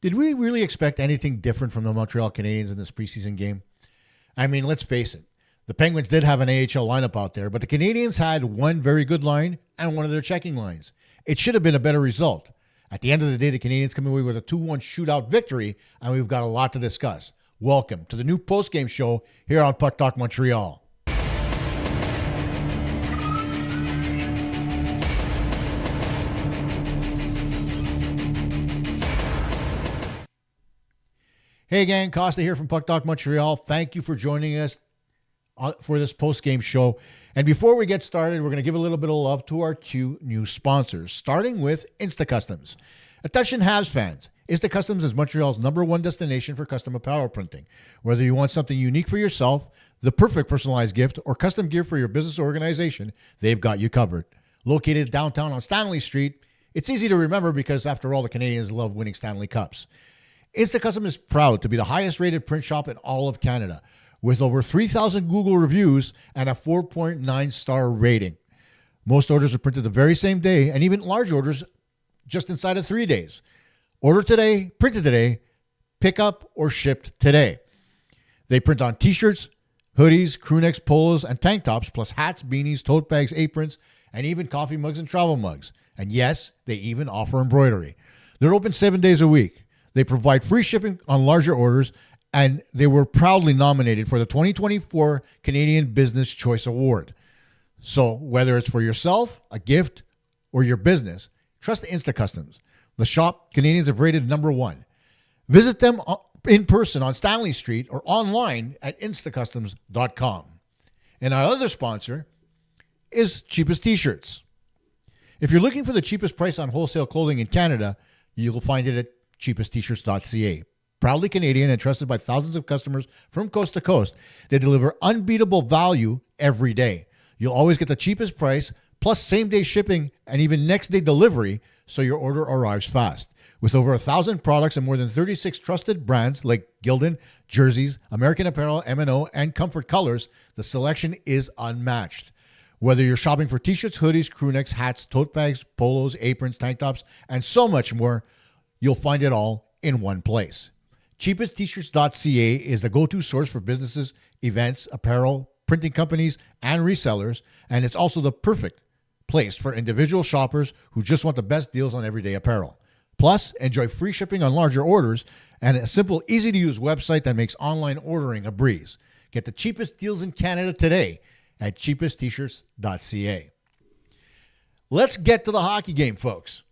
Did we really expect anything different from the Montreal Canadiens in this preseason game? I mean, let's face it. The Penguins did have an AHL lineup out there, but the Canadiens had one very good line and one of their checking lines. It should have been a better result. At the end of the day, the Canadiens come away with a 2-1 shootout victory, and we've got a lot to discuss. Welcome to the new postgame show here on Puck Talk Montreal. Hey gang, Kosta here from Puck Talk Montreal. Thank you for joining us for this post-game show. And before we get started, we're going to give a little bit of love to our two new sponsors, starting with Instacustoms. Attention Habs fans, Instacustoms is Montreal's #1 destination for custom apparel printing. Whether you want something unique for yourself, the perfect personalized gift, or custom gear for your business or organization, they've got you covered. Located downtown on Stanley Street, it's easy to remember because, after all, the Canadiens love winning Stanley Cups. Instacustom is proud to be the highest-rated print shop in all of Canada, with over 3,000 Google reviews and a 4.9-star rating. Most orders are printed the very same day, and even large orders just inside of 3 days. Order today, printed today, pick up or shipped today. They print on t-shirts, hoodies, crewnecks, polos, and tank tops, plus hats, beanies, tote bags, aprons, and even coffee mugs and travel mugs. And yes, they even offer embroidery. They're open 7 days a week. They provide free shipping on larger orders, and they were proudly nominated for the 2024 Canadian Business Choice Award. So whether it's for yourself, a gift, or your business, trust Instacustoms. The shop Canadians have rated #1. Visit them in person on Stanley Street or online at instacustoms.com. And our other sponsor is Cheapest T-Shirts. If you're looking for the cheapest price on wholesale clothing in Canada, you'll find it at cheapesttshirts.ca. Proudly Canadian and trusted by thousands of customers from coast to coast, they deliver unbeatable value every day. You'll always get the cheapest price, plus same-day shipping and even next-day delivery, so your order arrives fast. With over 1,000 products and more than 36 trusted brands like Gildan, Jerseys, American Apparel, M&O, and Comfort Colors, the selection is unmatched. Whether you're shopping for t-shirts, hoodies, crewnecks, hats, tote bags, polos, aprons, tank tops, and so much more, you'll find it all in one place. CheapestTshirts.ca is the go-to source for businesses, events, apparel, printing companies, and resellers, and it's also the perfect place for individual shoppers who just want the best deals on everyday apparel. Plus, enjoy free shipping on larger orders and a simple, easy-to-use website that makes online ordering a breeze. Get the cheapest deals in Canada today at CheapestTshirts.ca. Let's get to the hockey game, folks.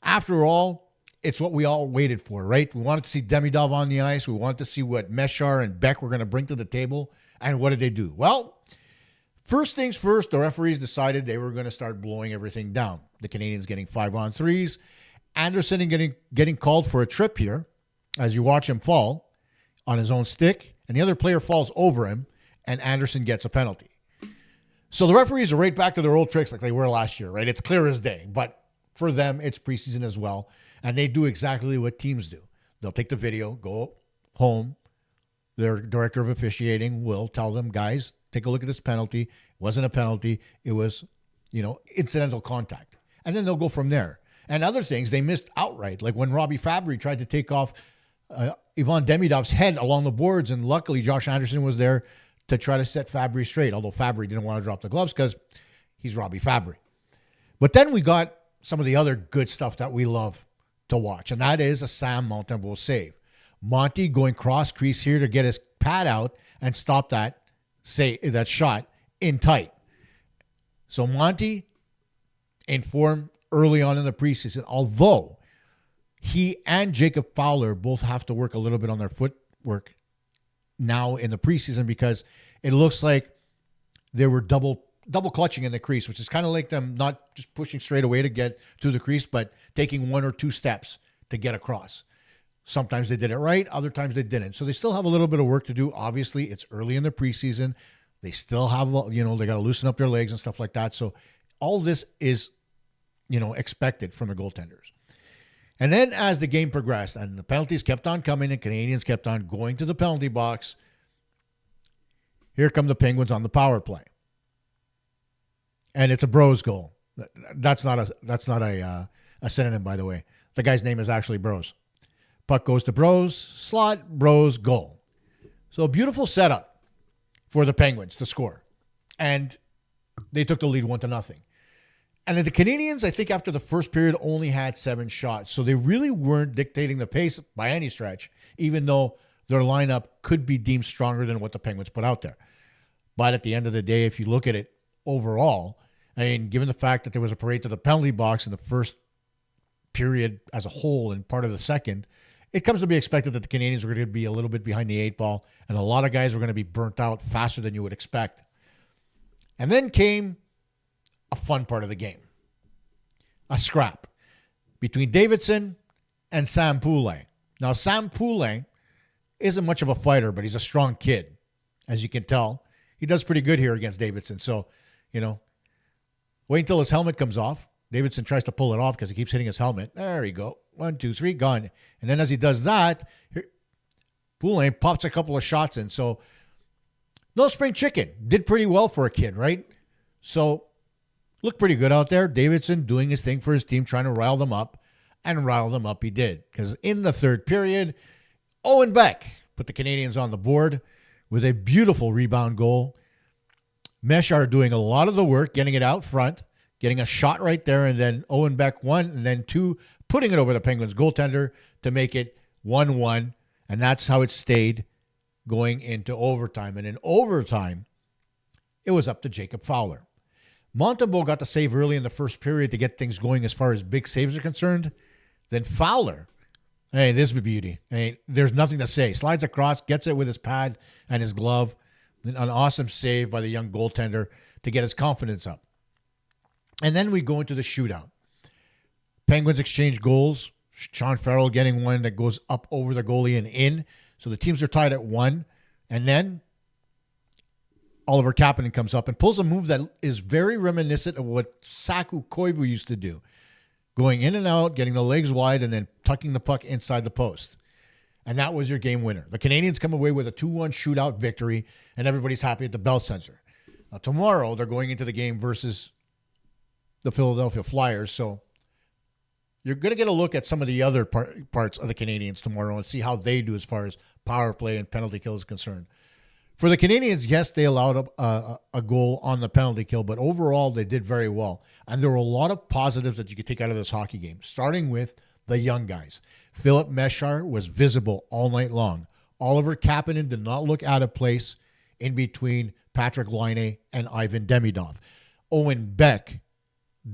After all, it's what we all waited for, right? We wanted to see Demidov on the ice. We wanted to see what Meshar and Beck were going to bring to the table. And what did they do? Well, first things first, the referees decided they were going to start blowing everything down. The Canadiens getting 5-on-3s. Anderson getting called for a trip here as you watch him fall on his own stick. And the other player falls over him, and Anderson gets a penalty. So the referees are right back to their old tricks like they were last year, right? It's clear as day. But for them, it's preseason as well. And they do exactly what teams do. They'll take the video, go home. Their director of officiating will tell them, guys, take a look at this penalty. It wasn't a penalty. It was, incidental contact. And then they'll go from there. And other things they missed outright, like when Robbie Fabry tried to take off Ivan Demidov's head along the boards. And luckily, Josh Anderson was there to try to set Fabry straight, although Fabry didn't want to drop the gloves because he's Robbie Fabry. But then we got some of the other good stuff that we love to watch, and that is a Sam Montembeault save. Monty going cross crease here to get his pad out and stop that shot in tight. So Monty in form early on in the preseason, although he and Jacob Fowler both have to work a little bit on their footwork now in the preseason because it looks like they were double clutching in the crease, which is kind of like them not just pushing straight away to get to the crease, but taking one or two steps to get across. Sometimes they did it right. Other times they didn't. So they still have a little bit of work to do. Obviously, it's early in the preseason. They still have, they got to loosen up their legs and stuff like that. So all this is, expected from the goaltenders. And then as the game progressed and the penalties kept on coming and Canadians kept on going to the penalty box, here come the Penguins on the power play. And it's a Bros goal. That's not a synonym, by the way. The guy's name is actually Bros. Puck goes to Bros, slot, Bros, goal. So a beautiful setup for the Penguins to score. And they took the lead 1-0. And then the Canadiens, I think after the first period, only had 7 shots. So they really weren't dictating the pace by any stretch, even though their lineup could be deemed stronger than what the Penguins put out there. But at the end of the day, if you look at it overall, I mean, given the fact that there was a parade to the penalty box in the first period as a whole and part of the second, it comes to be expected that the Canadiens were going to be a little bit behind the 8 ball, and a lot of guys were going to be burnt out faster than you would expect. And then came a fun part of the game. A scrap between Davidson and Sam Poulin. Now, Sam Poulin isn't much of a fighter, but he's a strong kid. As you can tell, he does pretty good here against Davidson. So, wait until his helmet comes off. Davidson tries to pull it off because he keeps hitting his helmet. There you go. 1, 2, 3, gone. And then as he does that, Poulin pops a couple of shots in. So, no spring chicken. Did pretty well for a kid, right? So, looked pretty good out there. Davidson doing his thing for his team, trying to rile them up. And rile them up he did. Because in the third period, Owen Beck put the Canadiens on the board with a beautiful rebound goal. Meshar doing a lot of the work, getting it out front, getting a shot right there, and then Owen Beck 1, and then 2, putting it over the Penguins goaltender to make it 1-1. And that's how it stayed going into overtime. And in overtime, it was up to Jacob Fowler. Montembeault got the save early in the first period to get things going as far as big saves are concerned. Then Fowler, hey, this is a beauty. Hey, there's nothing to say. Slides across, gets it with his pad and his glove. An awesome save by the young goaltender to get his confidence up. And then we go into the shootout. Penguins exchange goals. Sean Farrell getting one that goes up over the goalie and in. So the teams are tied at 1. And then Oliver Kapanen comes up and pulls a move that is very reminiscent of what Saku Koivu used to do. Going in and out, getting the legs wide, and then tucking the puck inside the post. And that was your game winner. The Canadiens come away with a 2-1 shootout victory, and everybody's happy at the Bell Center. Now, tomorrow, they're going into the game versus the Philadelphia Flyers, so you're going to get a look at some of the other parts of the Canadiens tomorrow and see how they do as far as power play and penalty kill is concerned. For the Canadiens, yes, they allowed a goal on the penalty kill, but overall, they did very well. And there were a lot of positives that you could take out of this hockey game, starting with the young guys. Philip Meshar was visible all night long. Oliver Kapanen did not look out of place in between Patrik Laine and Ivan Demidov. Owen Beck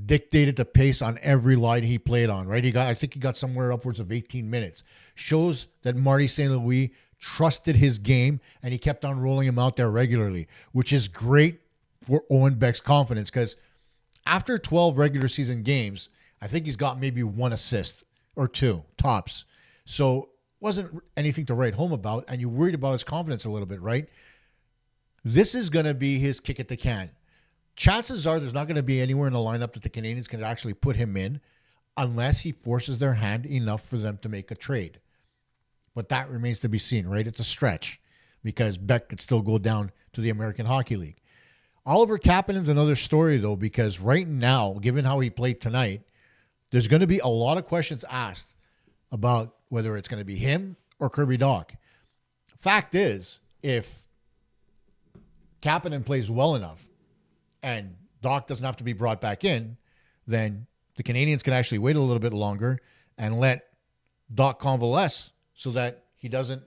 dictated the pace on every line he played on, right? I think he got somewhere upwards of 18 minutes. Shows that Marty St. Louis trusted his game, and he kept on rolling him out there regularly, which is great for Owen Beck's confidence because after 12 regular season games, I think he's got maybe 1 assist or 2 tops. So wasn't anything to write home about, and you worried about his confidence a little bit, right? This is going to be his kick at the can. Chances are there's not going to be anywhere in the lineup that the Canadiens can actually put him in unless he forces their hand enough for them to make a trade. But that remains to be seen, right? It's a stretch because Beck could still go down to the American Hockey League. Oliver Kapanen's another story, though, because right now, given how he played tonight, there's going to be a lot of questions asked about whether it's going to be him or Kirby Dach. Fact is, if Kapanen plays well enough and Dach doesn't have to be brought back in, then the Canadiens can actually wait a little bit longer and let Dach convalesce so that he doesn't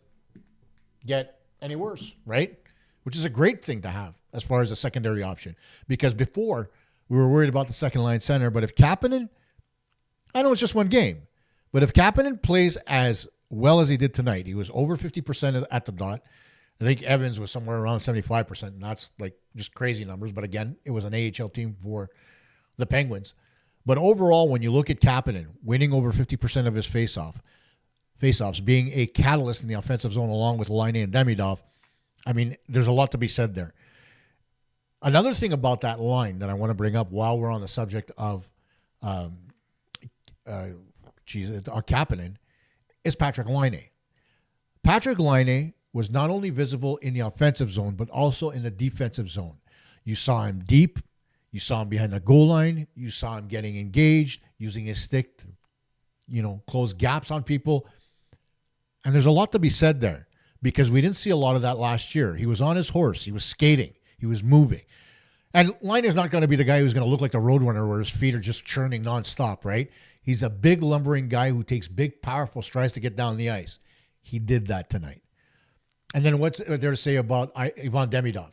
get any worse, right? Which is a great thing to have as far as a secondary option. Because before, we were worried about the second line center, but if Kapanen, I know it's just one game, but if Kapanen plays as well as he did tonight, he was over 50% at the dot. I think Evans was somewhere around 75%, and that's like just crazy numbers. But again, it was an AHL team for the Penguins. But overall, when you look at Kapanen winning over 50% of his faceoffs, being a catalyst in the offensive zone along with Laine and Demidov, I mean, there's a lot to be said there. Another thing about that line that I want to bring up while we're on the subject of Kapanen is Patrik Laine. Patrik Laine was not only visible in the offensive zone, but also in the defensive zone. You saw him deep. You saw him behind the goal line. You saw him getting engaged, using his stick to, close gaps on people. And there's a lot to be said there because we didn't see a lot of that last year. He was on his horse. He was skating. He was moving. And Laine is not going to be the guy who's going to look like the Roadrunner where his feet are just churning nonstop, right? He's a big, lumbering guy who takes big, powerful strides to get down the ice. He did that tonight. And then what's there to say about Ivan Demidov?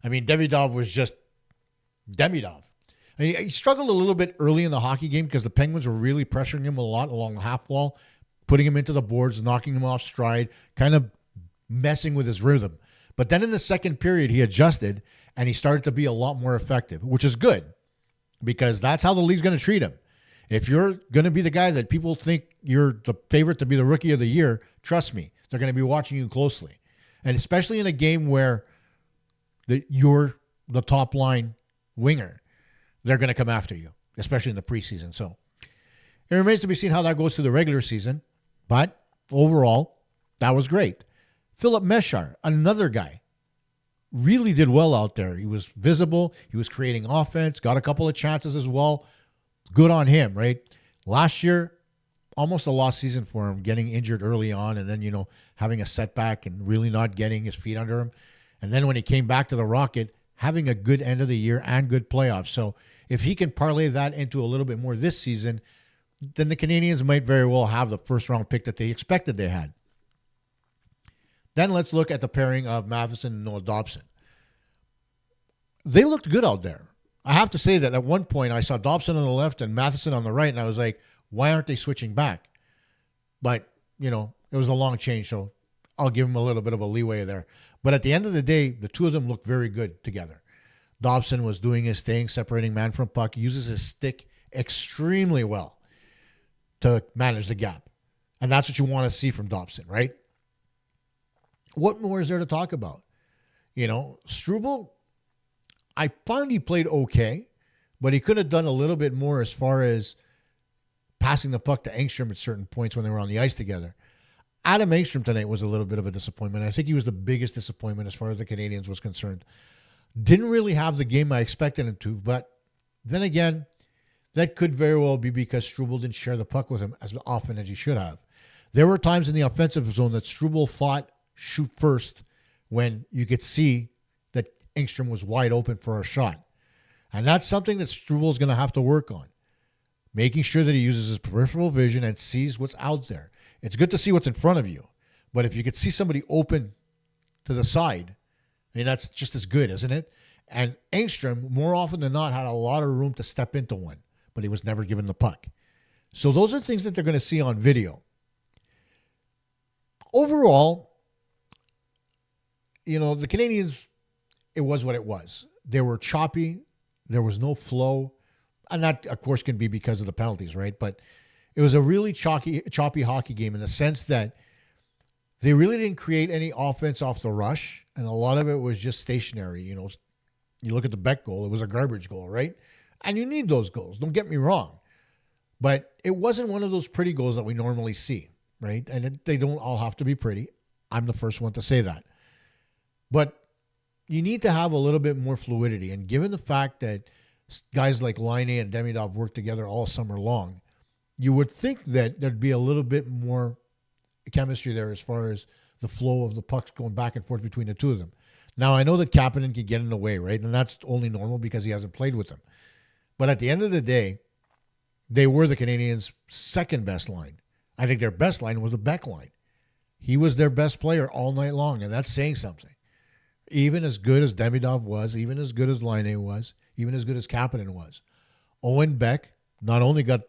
I mean, Demidov was just Demidov. I mean, he struggled a little bit early in the hockey game because the Penguins were really pressuring him a lot along the half wall, putting him into the boards, knocking him off stride, kind of messing with his rhythm. But then in the second period, he adjusted and he started to be a lot more effective, which is good because that's how the league's going to treat him. If you're going to be the guy that people think you're the favorite to be the rookie of the year, trust me, they're going to be watching you closely. And especially in a game where you're the top line winger, they're going to come after you, especially in the preseason. So it remains to be seen how that goes through the regular season. But overall, that was great. Philip Meshar, another guy, really did well out there. He was visible. He was creating offense, got a couple of chances as well. Good on him, right? Last year, almost a lost season for him, getting injured early on and then, having a setback and really not getting his feet under him. And then when he came back to the Rocket, having a good end of the year and good playoffs. So if he can parlay that into a little bit more this season, then the Canadiens might very well have the first-round pick that they expected they had. Then let's look at the pairing of Matheson and Noah Dobson. They looked good out there. I have to say that at one point I saw Dobson on the left and Matheson on the right, and I was like, why aren't they switching back? But, it was a long change, so I'll give them a little bit of a leeway there. But at the end of the day, the two of them looked very good together. Dobson was doing his thing, separating man from puck, uses his stick extremely well to manage the gap. And that's what you want to see from Dobson, right? What more is there to talk about? Struble, I found he played okay, but he could have done a little bit more as far as passing the puck to Engstrom at certain points when they were on the ice together. Adam Engstrom tonight was a little bit of a disappointment. I think he was the biggest disappointment as far as the Canadiens was concerned. Didn't really have the game I expected him to, but then again, that could very well be because Struble didn't share the puck with him as often as he should have. There were times in the offensive zone that Struble thought shoot first when you could see that Engstrom was wide open for a shot. And that's something that Struble is going to have to work on, making sure that he uses his peripheral vision and sees what's out there. It's good to see what's in front of you, but if you could see somebody open to the side, that's just as good, isn't it? And Engstrom, more often than not, had a lot of room to step into one, but he was never given the puck. So those are things that they're going to see on video. Overall, the Canadiens, it was what it was. They were choppy. There was no flow. And that, of course, can be because of the penalties, right? But it was a really choppy hockey game in the sense that they really didn't create any offense off the rush, and a lot of it was just stationary. You look at the Beck goal, it was a garbage goal, right? And you need those goals, don't get me wrong. But it wasn't one of those pretty goals that we normally see, right? And they don't all have to be pretty. I'm the first one to say that. But you need to have a little bit more fluidity. And given the fact that guys like Laine and Demidov work together all summer long, you would think that there'd be a little bit more chemistry there as far as the flow of the pucks going back and forth between the two of them. Now, I know that Kapanen can get in the way, right? And that's only normal because he hasn't played with them. But at the end of the day, they were the Canadiens' second best line. I think their best line was the Beck line. He was their best player all night long, and that's saying something. Even as good as Demidov was, even as good as Laine was, even as good as Kapanen was, Owen Beck not only got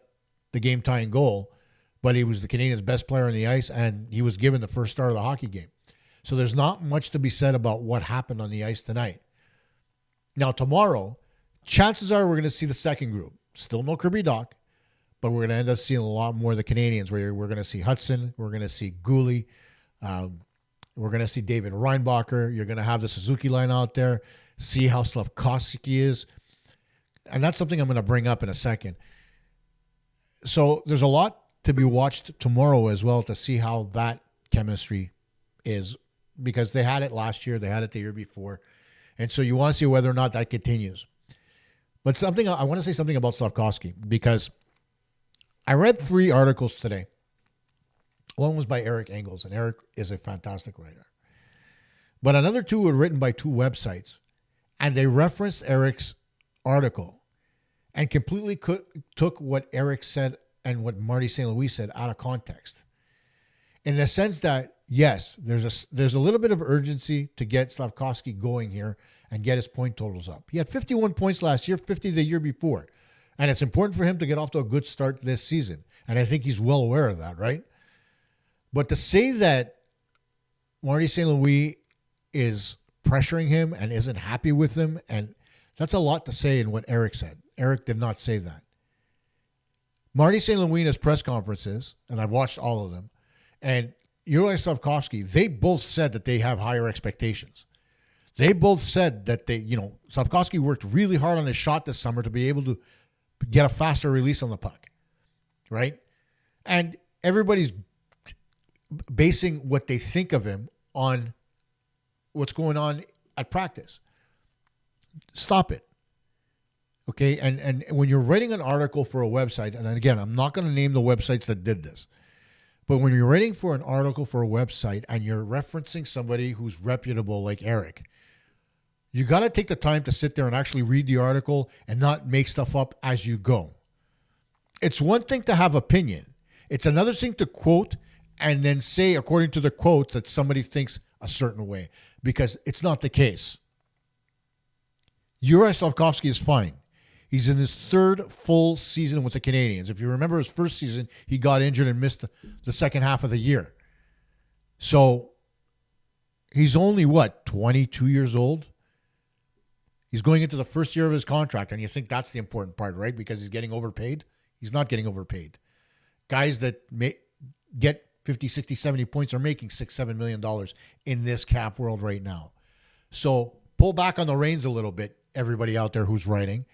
the game-tying goal, but he was the Canadiens' best player on the ice, and he was given the first start of the hockey game. So there's not much to be said about what happened on the ice tonight. Now, tomorrow, chances are we're going to see the second group. Still no Kirby Dach, but we're going to end up seeing a lot more of the Canadiens, where we're going to see Hudson, we're going to see Gooley, we're going to see David Reinbacher. You're going to have the Suzuki line out there, see how Slafkovsky is. And that's something I'm going to bring up in a second. So there's a lot to be watched tomorrow as well to see how that chemistry is, because they had it last year, they had it the year before. And so you want to see whether or not that continues. But I want to say something about Slafkovsky, because I read 3 articles today One was by Eric Engels, and Eric is a fantastic writer. But another two were written by two websites, and they referenced Eric's article and completely took what Eric said and what Marty St. Louis said out of context. In the sense that, yes, there's a little bit of urgency to get Slafkovsky going here and get his point totals up. He had 51 points last year, 50 the year before. And it's important for him to get off to a good start this season. And I think he's well aware of that, right? But to say that Marty St. Louis is pressuring him and isn't happy with him, and that's a lot to say in what Eric said. Eric did not say that. Marty St. Louis in his press conferences, and I've watched all of them, and Yuri Slafkovsky, they both said that they have higher expectations. They both said that Slafkovsky worked really hard on his shot this summer to be able to get a faster release on the puck, right? And everybody's basing what they think of him on what's going on at practice. Stop it. Okay, and when you're writing an article for a website, and again, I'm not going to name the websites that did this, but when you're writing for an article for a website and you're referencing somebody who's reputable like Eric, you got to take the time to sit there and actually read the article and not make stuff up as you go. It's one thing to have opinion. It's another thing to quote and then say, according to the quote, that somebody thinks a certain way, because it's not the case. Yuri Slafkovsky is fine. He's in his third full season with the Canadiens. If you remember his first season, he got injured and missed the second half of the year. So he's only, 22 years old? He's going into the first year of his contract, and you think that's the important part, right? Because he's getting overpaid? He's not getting overpaid. Guys that get 50, 60, 70 points are making $6, $7 million in this cap world right now. So pull back on the reins a little bit, everybody out there who's writing,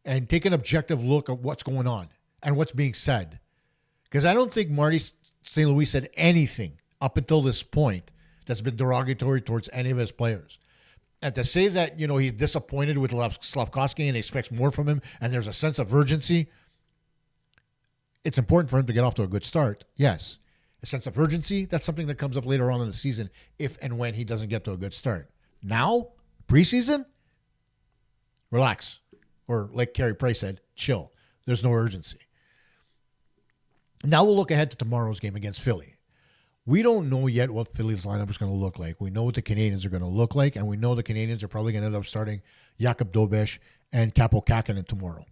and take an objective look at what's going on and what's being said. Because I don't think Marty St. Louis said anything up until this point that's been derogatory towards any of his players. And to say that, he's disappointed with Slafkovsky and expects more from him and there's a sense of urgency, it's important for him to get off to a good start. Yes. A sense of urgency, that's something that comes up later on in the season if and when he doesn't get to a good start. Now, preseason, relax. Or like Carey Price said, chill. There's no urgency. Now we'll look ahead to tomorrow's game against Philly. We don't know yet what Philly's lineup is going to look like. We know what the Canadiens are going to look like, and we know the Canadiens are probably going to end up starting Jakub Dobeš and Kaapo Kähkönen tomorrow.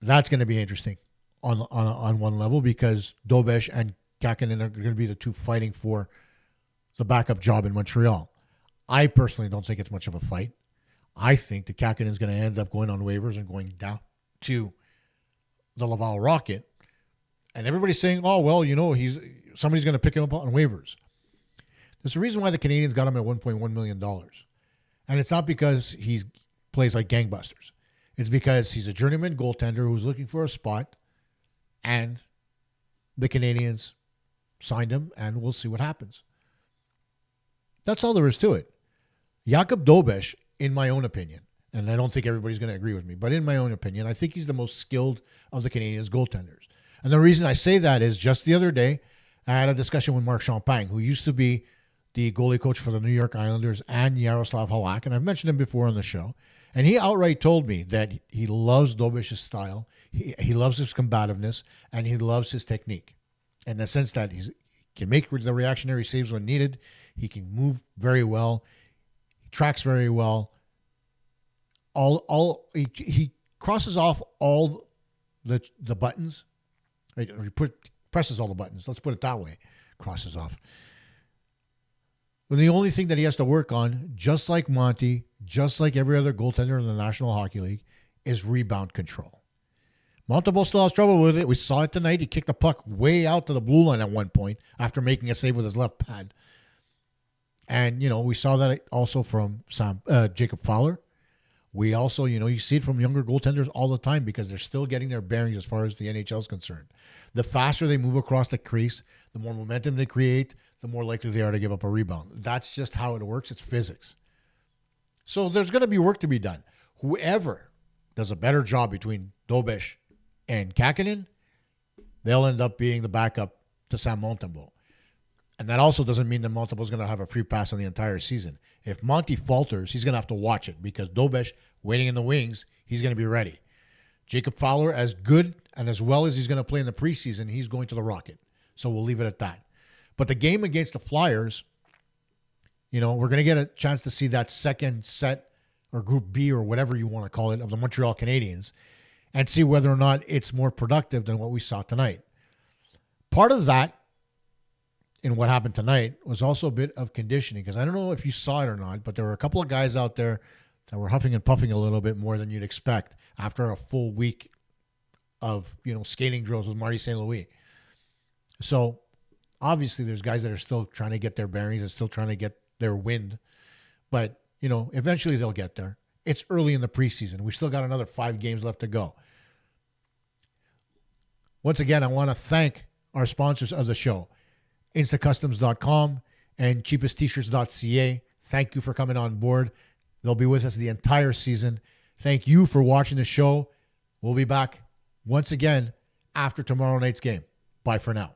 That's going to be interesting on one level, because Dobeš and Kähkönen are going to be the two fighting for the backup job in Montreal. I personally don't think it's much of a fight. I think that Kähkönen is going to end up going on waivers and going down to the Laval Rocket. And everybody's saying, oh, well, somebody's going to pick him up on waivers. There's a reason why the Canadiens got him at $1.1 million. And it's not because he plays like gangbusters. It's because he's a journeyman goaltender who's looking for a spot, and the Canadiens signed him, and we'll see what happens. That's all there is to it. Jakub Dobeš, in my own opinion, and I don't think everybody's going to agree with me, but in my own opinion, I think he's the most skilled of the Canadiens goaltenders. And the reason I say that is just the other day, I had a discussion with Mark Champagne, who used to be the goalie coach for the New York Islanders and Yaroslav Halak, and I've mentioned him before on the show. And he outright told me that he loves Dobeš's style, he loves his combativeness, and he loves his technique. In the sense that he can make the reactionary saves when needed, he can move very well, he tracks very well. He crosses off all the buttons. Right? Or he presses all the buttons. Let's put it that way. Crosses off. But the only thing that he has to work on, just like Monty, just like every other goaltender in the National Hockey League, is rebound control. Montembeault still has trouble with it. We saw it tonight. He kicked the puck way out to the blue line at one point after making a save with his left pad. And, we saw that also from Jacob Fowler. We also, you see it from younger goaltenders all the time because they're still getting their bearings as far as the NHL is concerned. The faster they move across the crease, the more momentum they create, the more likely they are to give up a rebound. That's just how it works. It's physics. So there's going to be work to be done. Whoever does a better job between Dobeš and Kähkönen, they'll end up being the backup to Sam Montembeault. And that also doesn't mean that Montembeault's going to have a free pass on the entire season. If Monty falters, he's going to have to watch it because Dobesh, waiting in the wings, he's going to be ready. Jacob Fowler, as good and as well as he's going to play in the preseason, he's going to the Rocket. So we'll leave it at that. But the game against the Flyers, we're going to get a chance to see that second set or Group B or whatever you want to call it of the Montreal Canadiens and see whether or not it's more productive than what we saw tonight. Part of that in what happened tonight was also a bit of conditioning because I don't know if you saw it or not, but there were a couple of guys out there that were huffing and puffing a little bit more than you'd expect after a full week of, skating drills with Marty St. Louis. So obviously there's guys that are still trying to get their bearings and still trying to get their wind. But, eventually they'll get there. It's early in the preseason. We still got another 5 games left to go. Once again, I want to thank our sponsors of the show, instacustoms.com and cheapesttshirts.ca. Thank you for coming on board. They'll be with us the entire season. Thank you for watching the show. We'll be back once again after tomorrow night's game. Bye for now.